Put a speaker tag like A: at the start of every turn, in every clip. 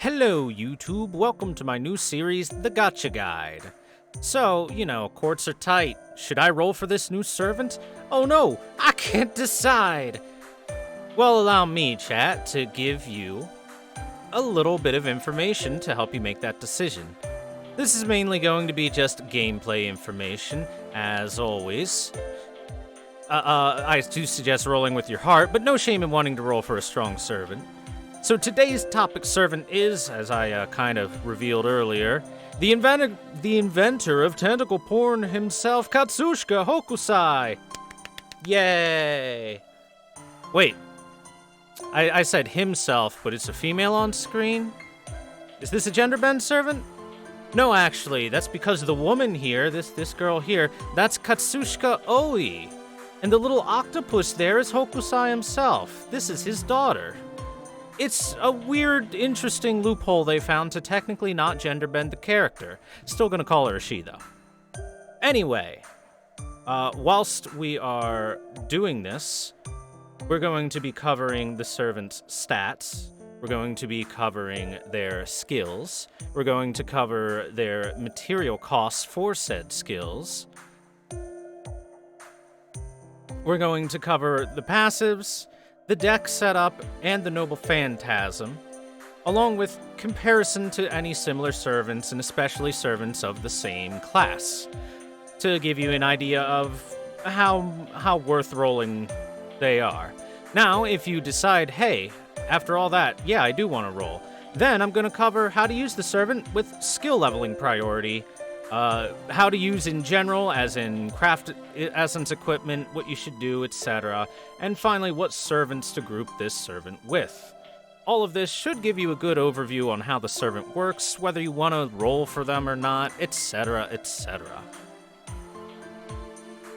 A: Hello, YouTube. Welcome to my new series, The Gacha Guide. So, courts are tight. Should I roll for this new servant? Oh no, I can't decide. Well, allow me, chat, to give you a little bit of information to help you make that decision. This is mainly going to be just gameplay information, as always. I do suggest rolling with your heart, but no shame in wanting to roll for a strong servant. So today's topic servant is, as I kind of revealed earlier, the inventor of tentacle porn himself, Katsushika Hokusai. Yay! Wait, I said himself, but it's a female on screen? Is this a gender bend servant? No, actually, that's because the woman here, this girl here, that's Katsushika Oi. And the little octopus there is Hokusai himself. This is his daughter. It's a weird, interesting loophole they found to technically not gender bend the character. Still gonna call her a she, though. Anyway, whilst we are doing this, we're going to be covering the servant's stats. We're going to be covering their skills. We're going to cover their material costs for said skills. We're going to cover the passives, the deck setup, and the noble phantasm, along with comparison to any similar servants, and especially servants of the same class, to give you an idea of how worth rolling they are. Now, if you decide, hey, after all that, yeah, I do want to roll, then I'm going to cover how to use the servant with skill leveling priority, how to use in general, as in craft essence equipment, what you should do, etc. And finally, what servants to group this servant with. All of this should give you a good overview on how the servant works, whether you want to roll for them or not, etc., etc.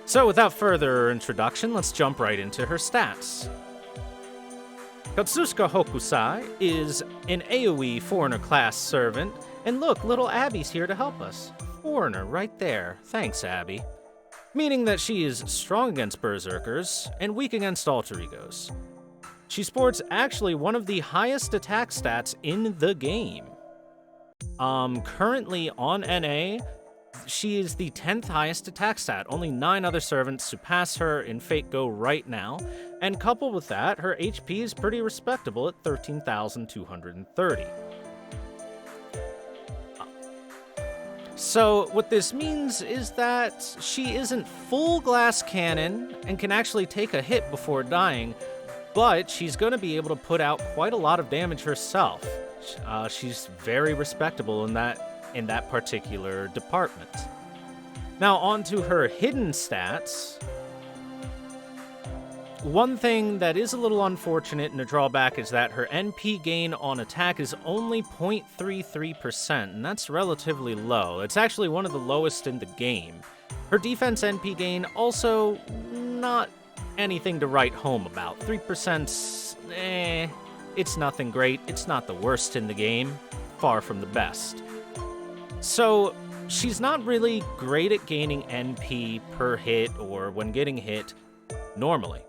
A: So without further introduction, let's jump right into her stats. Katsushika Hokusai is an AoE foreigner class servant, and look, little Abby's here to help us. Foreigner right there. Thanks, Abby. Meaning that she is strong against berserkers and weak against alter egos. She sports actually one of the highest attack stats in the game. Currently on NA, she is the 10th highest attack stat. Only 9 other servants surpass her in Fate Go right now, and coupled with that, her HP is pretty respectable at 13,230. So what this means is that she isn't full glass cannon and can actually take a hit before dying, but she's going to be able to put out quite a lot of damage herself. She's very respectable in that particular department. Now on to her hidden stats. One thing that is a little unfortunate and a drawback is that her NP gain on attack is only 0.33%, and that's relatively low. It's actually one of the lowest in the game. Her defense NP gain also not anything to write home about. 3%, it's nothing great. It's not the worst in the game. Far from the best. So she's not really great at gaining NP per hit or when getting hit normally.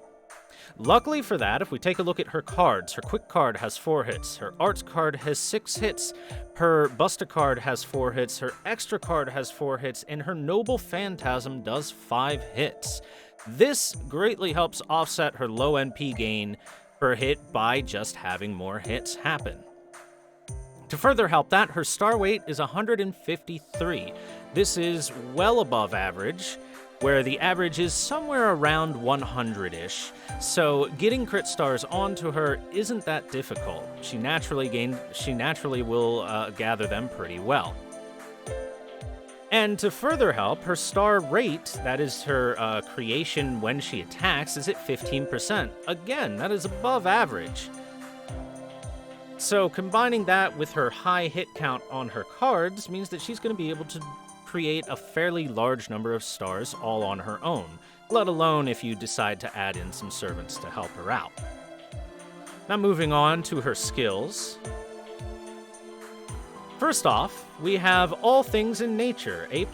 A: Luckily for that, if we take a look at her cards, her quick card has 4 hits, her arts card has 6 hits, her buster card has 4 hits, her extra card has 4 hits, and her noble phantasm does 5 hits. This greatly helps offset her low NP gain per hit by just having more hits happen. To further help that, her star weight is 153. This is well above average, where the average is somewhere around 100-ish, so getting crit stars onto her isn't that difficult. She naturally will gather them pretty well. And to further help, her star rate, that is her creation when she attacks, is at 15%. Again, that is above average. So combining that with her high hit count on her cards means that she's going to be able to create a fairly large number of stars all on her own, let alone if you decide to add in some servants to help her out. Now moving on to her skills. First off, we have All Things in Nature, A+.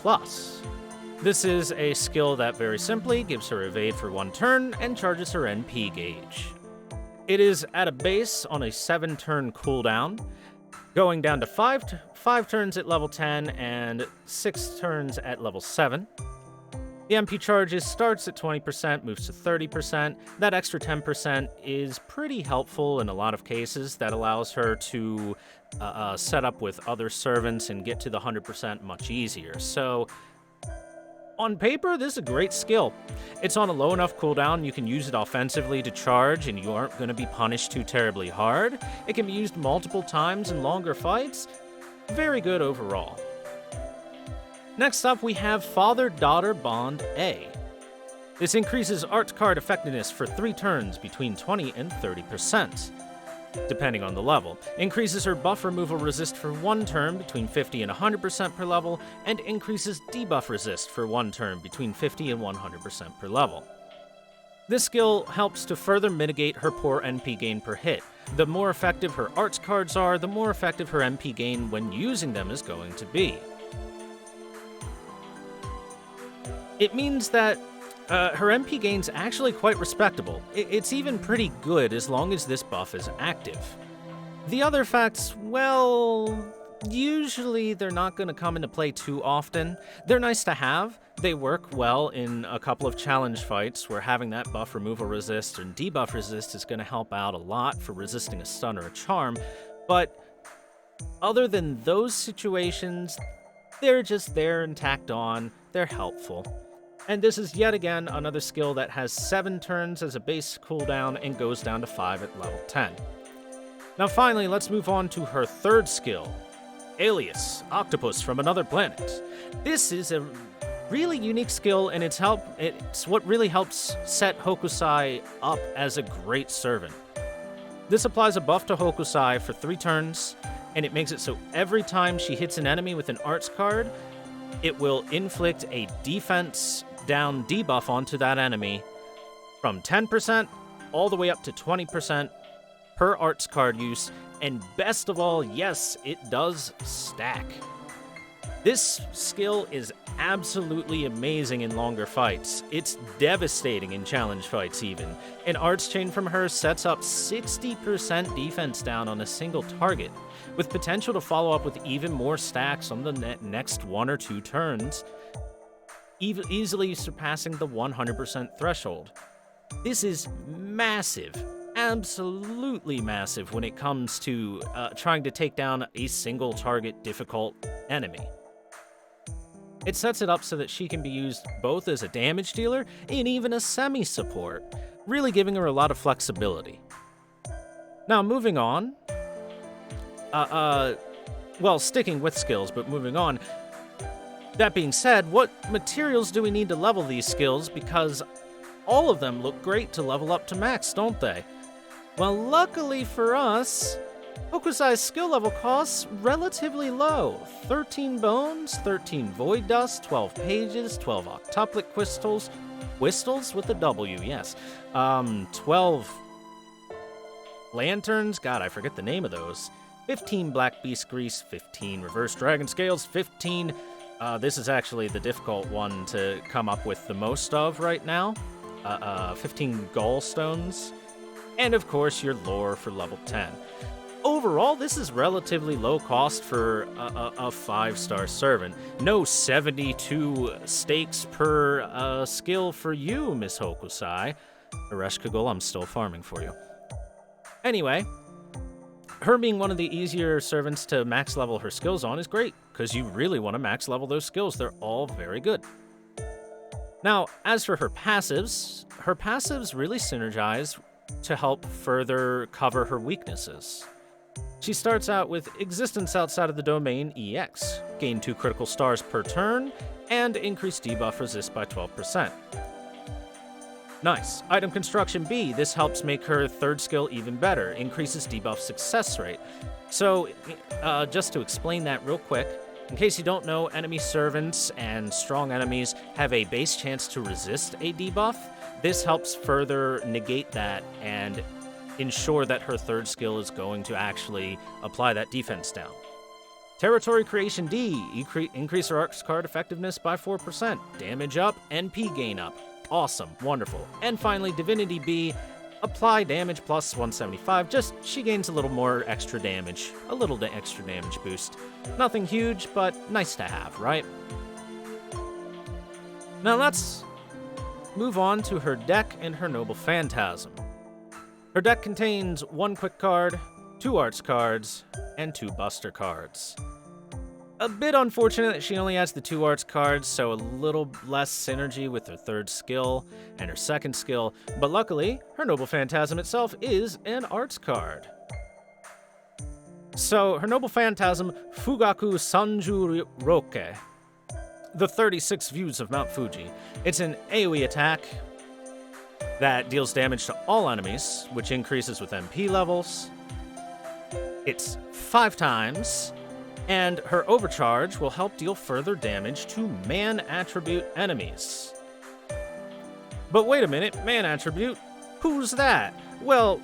A: This is a skill that very simply gives her evade for 1 turn and charges her NP gauge. It is at a base on a 7-turn cooldown, Going down to 5 turns at level 10 and 6 turns at level 7. The MP charges starts at 20%, moves to 30%. That extra 10% is pretty helpful in a lot of cases. That allows her to set up with other servants and get to the 100% much easier. So, on paper, this is a great skill. It's on a low enough cooldown, you can use it offensively to charge, and you aren't going to be punished too terribly hard. It can be used multiple times in longer fights. Very good overall. Next up, we have Father-Daughter Bond A. This increases art card effectiveness for 3 turns between 20 and 30%, depending on the level. Increases her buff removal resist for 1 turn between 50 and 100% per level, and increases debuff resist for 1 turn between 50 and 100% per level. This skill helps to further mitigate her poor NP gain per hit. The more effective her arts cards are, the more effective her NP gain when using them is going to be. It means that her MP gain's actually quite respectable. It's even pretty good as long as this buff is active. The other facts, well, usually they're not going to come into play too often. They're nice to have. They work well in a couple of challenge fights where having that buff removal resist and debuff resist is going to help out a lot for resisting a stun or a charm. But other than those situations, they're just there and tacked on. They're helpful. And this is yet again another skill that has 7 turns as a base cooldown and goes down to 5 at level 10. Now finally, let's move on to her third skill, Alias, Octopus from Another Planet. This is a really unique skill, and it's what really helps set Hokusai up as a great servant. This applies a buff to Hokusai for 3 turns, and it makes it so every time she hits an enemy with an arts card, it will inflict a defense down debuff onto that enemy from 10% all the way up to 20% per arts card use, and best of all, yes, it does stack. This skill is absolutely amazing in longer fights. It's devastating in challenge fights even. An arts chain from her sets up 60% defense down on a single target, with potential to follow up with even more stacks on the next 1 or 2 turns, easily surpassing the 100% threshold. This is massive, absolutely massive when it comes to trying to take down a single target difficult enemy. It sets it up so that she can be used both as a damage dealer and even a semi-support, really giving her a lot of flexibility. Now moving on, well, sticking with skills, but moving on. That being said, what materials do we need to level these skills? Because all of them look great to level up to max, don't they? Well, luckily for us, Hokusai's skill level costs relatively low. 13 bones, 13 void dust, 12 pages, 12 octuplet crystals with a W, yes. 12 lanterns, god, I forget the name of those. 15 black beast grease, 15 reverse dragon scales, 15, this is actually the difficult one to come up with the most of right now. 15 gallstones, and of course your lore for level 10. Overall, this is relatively low cost for a 5-star servant. No 72 stakes per skill for you, Miss Hokusai. Aresh Kagul, I'm still farming for you. Anyway, her being one of the easier servants to max level her skills on is great, because you really want to max level those skills. They're all very good. Now, as for her passives really synergize to help further cover her weaknesses. She starts out with Existence Outside of the Domain EX, gain 2 critical stars per turn, and increase debuff resist by 12%. Nice. Item Construction B, this helps make her third skill even better, increases debuff success rate. So, just to explain that real quick, in case you don't know, enemy servants and strong enemies have a base chance to resist a debuff. This helps further negate that and ensure that her third skill is going to actually apply that defense down. Territory Creation D, increase her arcs card effectiveness by 4%, damage up, NP gain up. Awesome, wonderful. And finally, Divinity B, Apply damage plus 175, just she gains a little more extra damage, a little extra damage boost. Nothing huge, but nice to have, right? Now let's move on to her deck and her Noble Phantasm. Her deck contains 1 quick card, 2 arts cards, and 2 buster cards. A bit unfortunate that she only has the 2 arts cards, so a little less synergy with her 3rd skill and her 2nd skill, but luckily, her Noble Phantasm itself is an arts card. So, her Noble Phantasm, Fugaku Sanju Roke, the 36 Views of Mount Fuji. It's an AoE attack that deals damage to all enemies, which increases with MP levels. It's 5 times, and her overcharge will help deal further damage to man attribute enemies. But wait a minute, man attribute? Who's that? Well,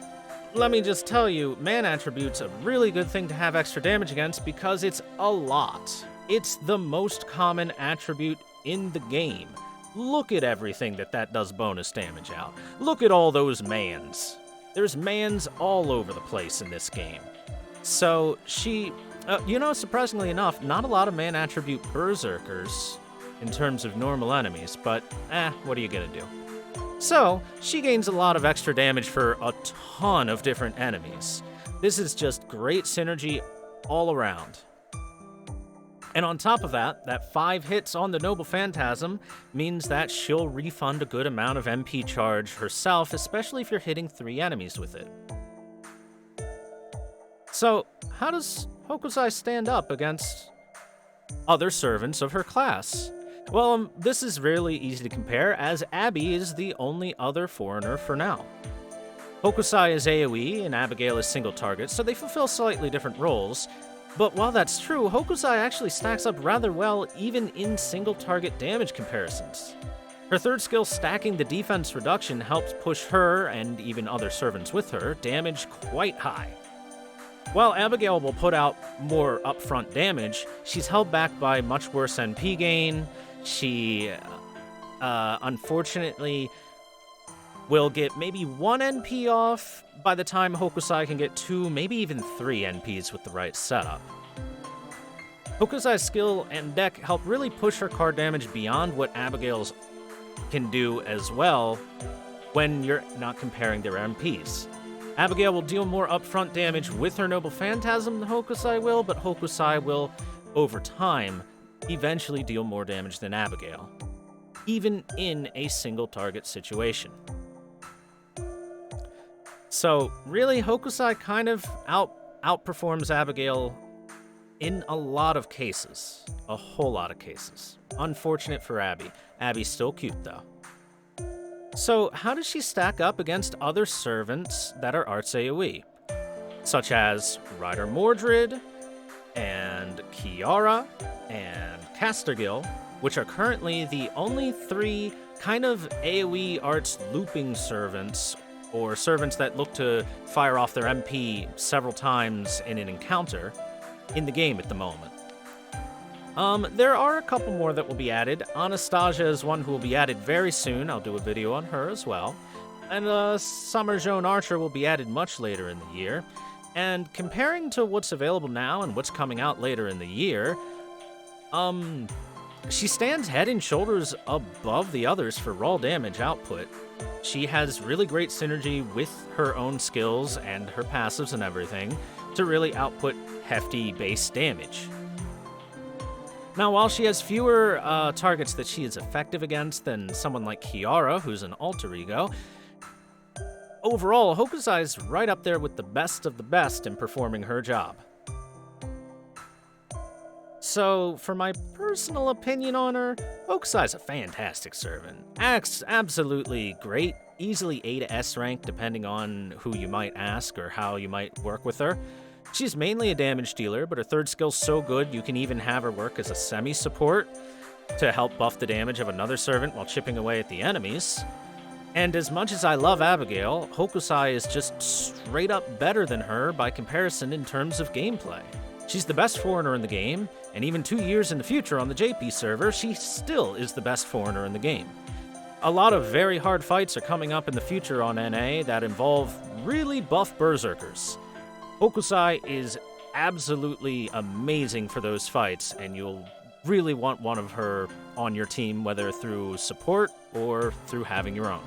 A: let me just tell you, man attribute's a really good thing to have extra damage against because it's a lot. It's the most common attribute in the game. Look at everything that does bonus damage out. Look at all those mans. There's mans all over the place in this game. So she, surprisingly enough, not a lot of man attribute berserkers in terms of normal enemies, but what are you gonna do? So she gains a lot of extra damage for a ton of different enemies. This is just great synergy all around. And on top of that 5 hits on the Noble Phantasm means that she'll refund a good amount of MP charge herself, especially if you're hitting 3 enemies with it. So, how does Hokusai stand up against other servants of her class? Well, this is really easy to compare, as Abby is the only other foreigner for now. Hokusai is AoE and Abigail is single target, so they fulfill slightly different roles. But while that's true, Hokusai actually stacks up rather well even in single-target damage comparisons. Her 3rd skill, stacking the defense reduction, helps push her, and even other servants with her, damage quite high. While Abigail will put out more upfront damage, she's held back by much worse NP gain. She, unfortunately, will get maybe 1 NP off by the time Hokusai can get 2, maybe even 3 NPs with the right setup. Hokusai's skill and deck help really push her card damage beyond what Abigail's can do as well when you're not comparing their MPs. Abigail will deal more upfront damage with her Noble Phantasm than Hokusai will, but Hokusai will, over time, eventually deal more damage than Abigail, even in a single target situation. So, really, Hokusai kind of outperforms Abigail in a lot of cases. A whole lot of cases. Unfortunate for Abby. Abby's still cute, though. So, how does she stack up against other servants that are arts AoE? Such as Ryder Mordred, and Kiara, and Castergil, which are currently the only 3 kind of AoE arts looping servants, or servants that look to fire off their MP several times in an encounter in the game at the moment. There are a couple more that will be added. Anastasia is one who will be added very soon. I'll do a video on her as well. And Summer Joan Archer will be added much later in the year. And comparing to what's available now and what's coming out later in the year, she stands head and shoulders above the others for raw damage output. She has really great synergy with her own skills and her passives and everything to really output hefty base damage. Now, while she has fewer targets that she is effective against than someone like Kiara, who's an alter ego, overall, Hokusai's right up there with the best of the best in performing her job. So, for my personal opinion on her, Hokusai's a fantastic servant. Acts absolutely great, easily A to S rank depending on who you might ask or how you might work with her. She's mainly a damage dealer, but her 3rd skill's so good you can even have her work as a semi-support to help buff the damage of another servant while chipping away at the enemies. And as much as I love Abigail, Hokusai is just straight up better than her by comparison in terms of gameplay. She's the best foreigner in the game, and even 2 years in the future on the JP server, she still is the best foreigner in the game. A lot of very hard fights are coming up in the future on NA that involve really buff berserkers. Hokusai is absolutely amazing for those fights, and you'll really want one of her on your team, whether through support or through having your own.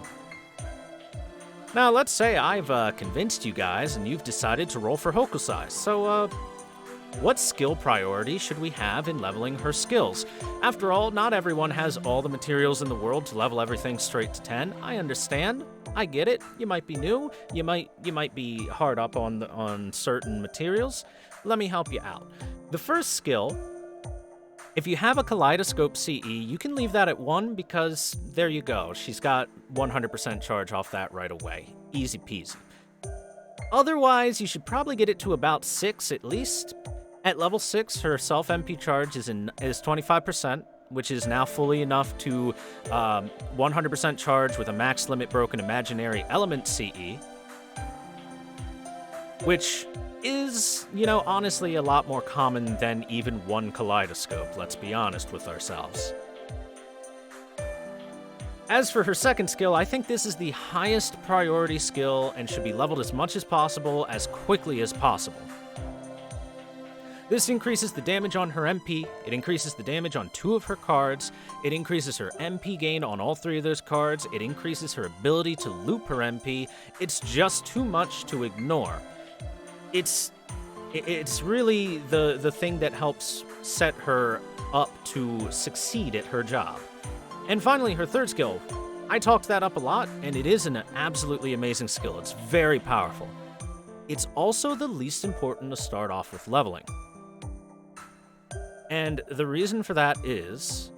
A: Now, let's say I've convinced you guys and you've decided to roll for Hokusai, so what skill priority should we have in leveling her skills? After all, not everyone has all the materials in the world to level everything straight to 10. I understand. I get it. You might be new. You might be hard up on certain materials. Let me help you out. The first skill, if you have a Kaleidoscope CE, you can leave that at 1 because there you go. She's got 100% charge off that right away. Easy peasy. Otherwise, you should probably get it to about 6 at least. At level 6, her self-MP charge is 25%, which is now fully enough to 100% charge with a max limit broken imaginary element CE, which is, honestly a lot more common than even one Kaleidoscope, let's be honest with ourselves. As for her second skill, I think this is the highest priority skill and should be leveled as much as possible, as quickly as possible. This increases the damage on her MP, it increases the damage on 2 of her cards, it increases her MP gain on all 3 of those cards, it increases her ability to loop her MP. It's just too much to ignore. It's really the thing that helps set her up to succeed at her job. And finally, her third skill. I talked that up a lot, and it is an absolutely amazing skill. It's very powerful. It's also the least important to start off with leveling. And the reason for that is,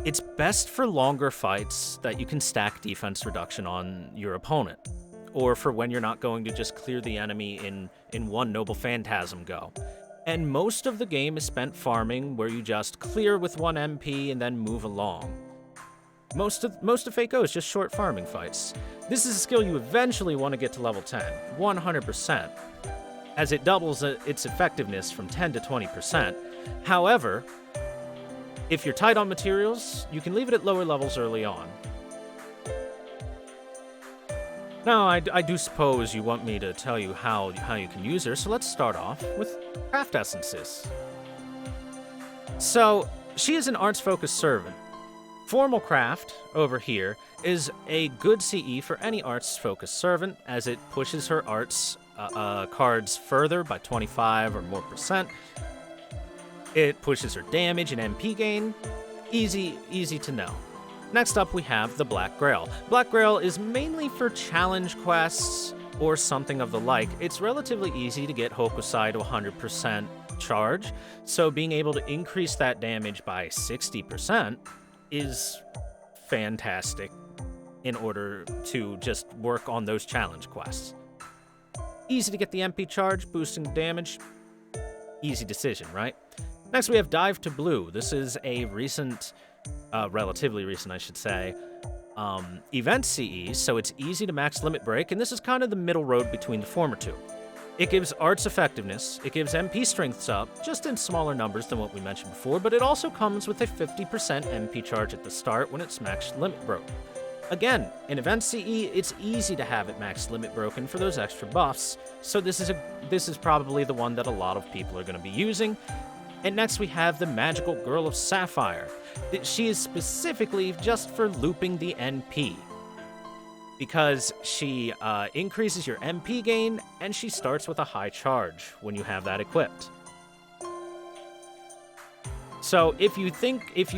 A: it's best for longer fights that you can stack defense reduction on your opponent, or for when you're not going to just clear the enemy in one Noble Phantasm go. And most of the game is spent farming, where you just clear with 1 MP and then move along. Most of FGO is just short farming fights. This is a skill you eventually want to get to level 10, 100%, as it doubles its effectiveness from 10 to 20%. However, if you're tight on materials, you can leave it at lower levels early on. Now, I do suppose you want me to tell you how you can use her, so let's start off with craft essences. So, she is an arts-focused servant. Formal craft, over here, is a good CE for any arts-focused servant, as it pushes her arts cards further by 25 or more %. It pushes her damage and MP gain. Easy to know. Next up, we have the Black Grail. Black Grail is mainly for challenge quests or something of the like. It's relatively easy to get Hokusai to 100% charge, so being able to increase that damage by 60% is fantastic in order to just work on those challenge quests. Easy to get the MP charge, boosting damage. Easy decision, right? Next, we have Dive to Blue. This is a recent, relatively recent, I should say, event CE, so it's easy to max limit break, and this is kind of the middle road between the former two. It gives arts effectiveness, it gives MP strengths up, just in smaller numbers than what we mentioned before, but it also comes with a 50% MP charge at the start when it's max limit broke. Again, in event CE, it's easy to have it max limit broken for those extra buffs, so this is probably the one that a lot of people are going to be using. And next we have the Magical Girl of Sapphire. She is specifically just for looping the NP, because she increases your MP gain, and she starts with a high charge when you have that equipped. So if you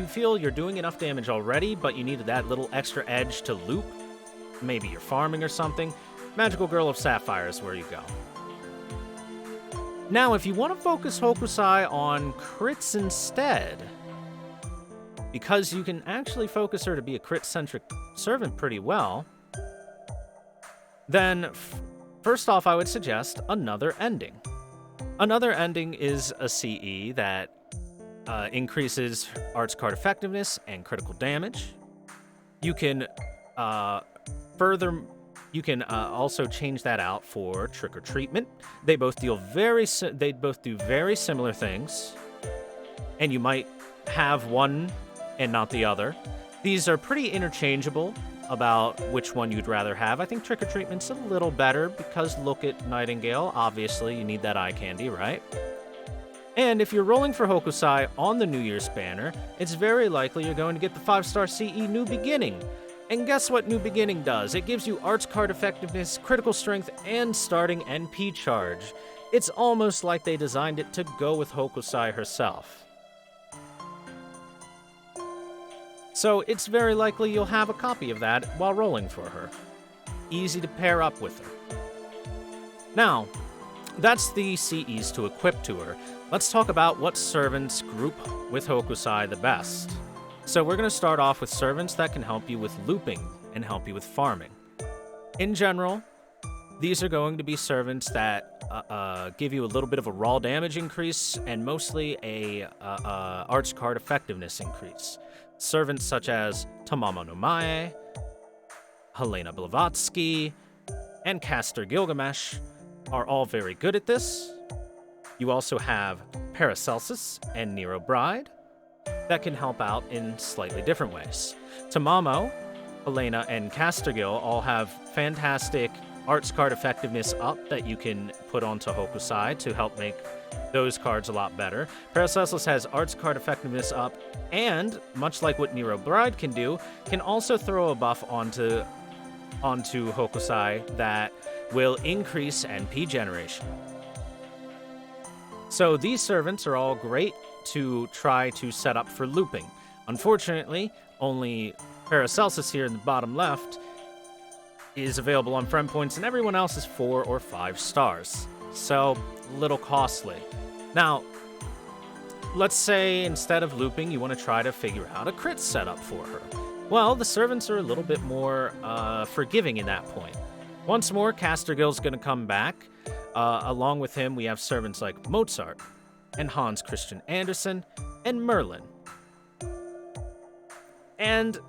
A: feel you're doing enough damage already, but you needed that little extra edge to loop, maybe you're farming or something, Magical Girl of Sapphire is where you go. Now, if you want to focus Hokusai on crits instead, because you can actually focus her to be a crit-centric servant pretty well, then first off, I would suggest Another Ending. Another Ending is a CE that increases arts card effectiveness and critical damage. You can also change that out for Trick or Treatment. They both do very similar things, and you might have one and not the other. These are pretty interchangeable about which one you'd rather have. I think Trick or Treatment's a little better because look at Nightingale. Obviously, you need that eye candy, right? And if you're rolling for Hokusai on the New Year's banner, it's very likely you're going to get the 5-star CE New Beginning. And guess what New Beginning does? It gives you Arts Card Effectiveness, Critical Strength, and starting NP charge. It's almost like they designed it to go with Hokusai herself. So it's very likely you'll have a copy of that while rolling for her. Easy to pair up with her. Now, that's the CEs to equip to her. Let's talk about what servants group with Hokusai the best. So we're going to start off with servants that can help you with looping and help you with farming. In general, these are going to be servants that give you a little bit of a raw damage increase and mostly a arts card effectiveness increase. Servants such as Tamamo no Mae, Helena Blavatsky, and Caster Gilgamesh are all very good at this. You also have Paracelsus and Nero Bride that can help out in slightly different ways. Tamamo, Helena, and Castergil all have fantastic arts card effectiveness up that you can put onto Hokusai to help make those cards a lot better. Paracelsus has arts card effectiveness up, and, much like what Nero Bride can do, can also throw a buff onto Hokusai that will increase NP generation. So these servants are all great to try to set up for looping. Unfortunately, only Paracelsus here in the bottom left is available on friend points, and everyone else is 4 or 5 stars. So, a little costly. Now, let's say instead of looping, you want to try to figure out a crit setup for her. Well, the servants are a little bit more forgiving in that point. Once more, Castergill's going to come back. Along with him, we have servants like Mozart, and Hans Christian Andersen, and Merlin. And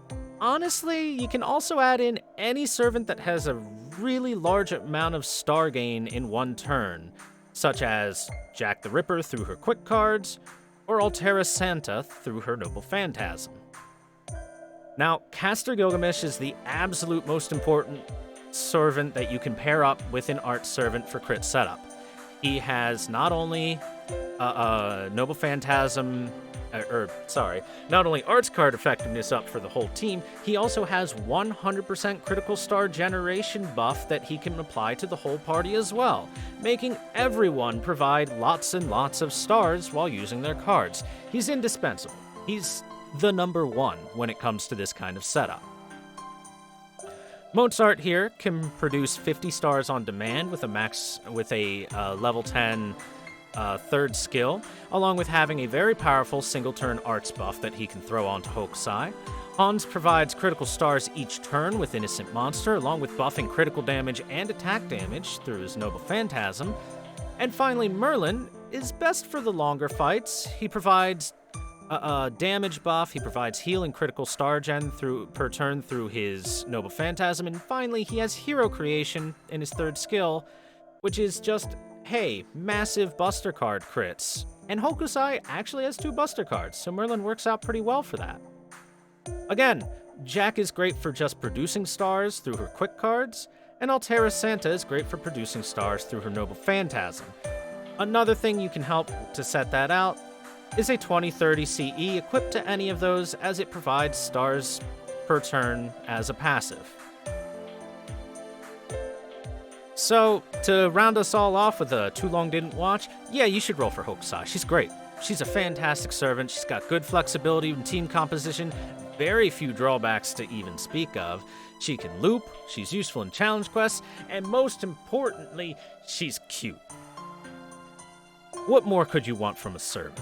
A: honestly, you can also add in any servant that has a really large amount of star gain in one turn, such as Jack the Ripper through her quick cards, or Altera Santa through her Noble Phantasm. Now, Caster Gilgamesh is the absolute most important servant that you can pair up with an art servant for crit setup. He has not only Noble Phantasm, not only arts card effectiveness up for the whole team, he also has 100% critical star generation buff that he can apply to the whole party as well, making everyone provide lots and lots of stars while using their cards. He's indispensable. He's the number one when it comes to this kind of setup. Mozart here can produce 50 stars on demand with a level 10 third skill, along with having a very powerful single-turn arts buff that he can throw onto Hokusai. Hans provides critical stars each turn with Innocent Monster, along with buffing critical damage and attack damage through his Noble Phantasm. And finally, Merlin is best for the longer fights. He provides a damage buff, he provides heal and critical star gen per turn through his Noble Phantasm, and finally, he has Hero Creation in his third skill, which is just, hey, massive Buster card crits. And Hokusai actually has 2 Buster cards, so Merlin works out pretty well for that. Again, Jack is great for just producing stars through her quick cards, and Altera Santa is great for producing stars through her Noble Phantasm. Another thing you can help to set that out is a 2030 CE equipped to any of those, as it provides stars per turn as a passive. So, to round us all off with a Too Long Didn't Watch, yeah, you should roll for Hokusai. She's great. She's a fantastic servant. She's got good flexibility in team composition, very few drawbacks to even speak of. She can loop, she's useful in challenge quests, and most importantly, she's cute. What more could you want from a servant?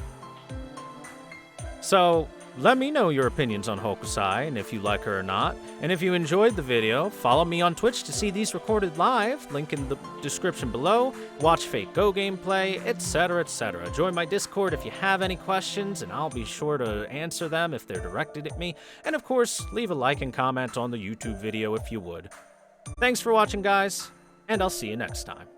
A: So, let me know your opinions on Hokusai and if you like her or not. And if you enjoyed the video, follow me on Twitch to see these recorded live, link in the description below, watch Fate Go gameplay, etc, etc. Join my Discord if you have any questions, and I'll be sure to answer them if they're directed at me. And of course, leave a like and comment on the YouTube video if you would. Thanks for watching, guys, and I'll see you next time.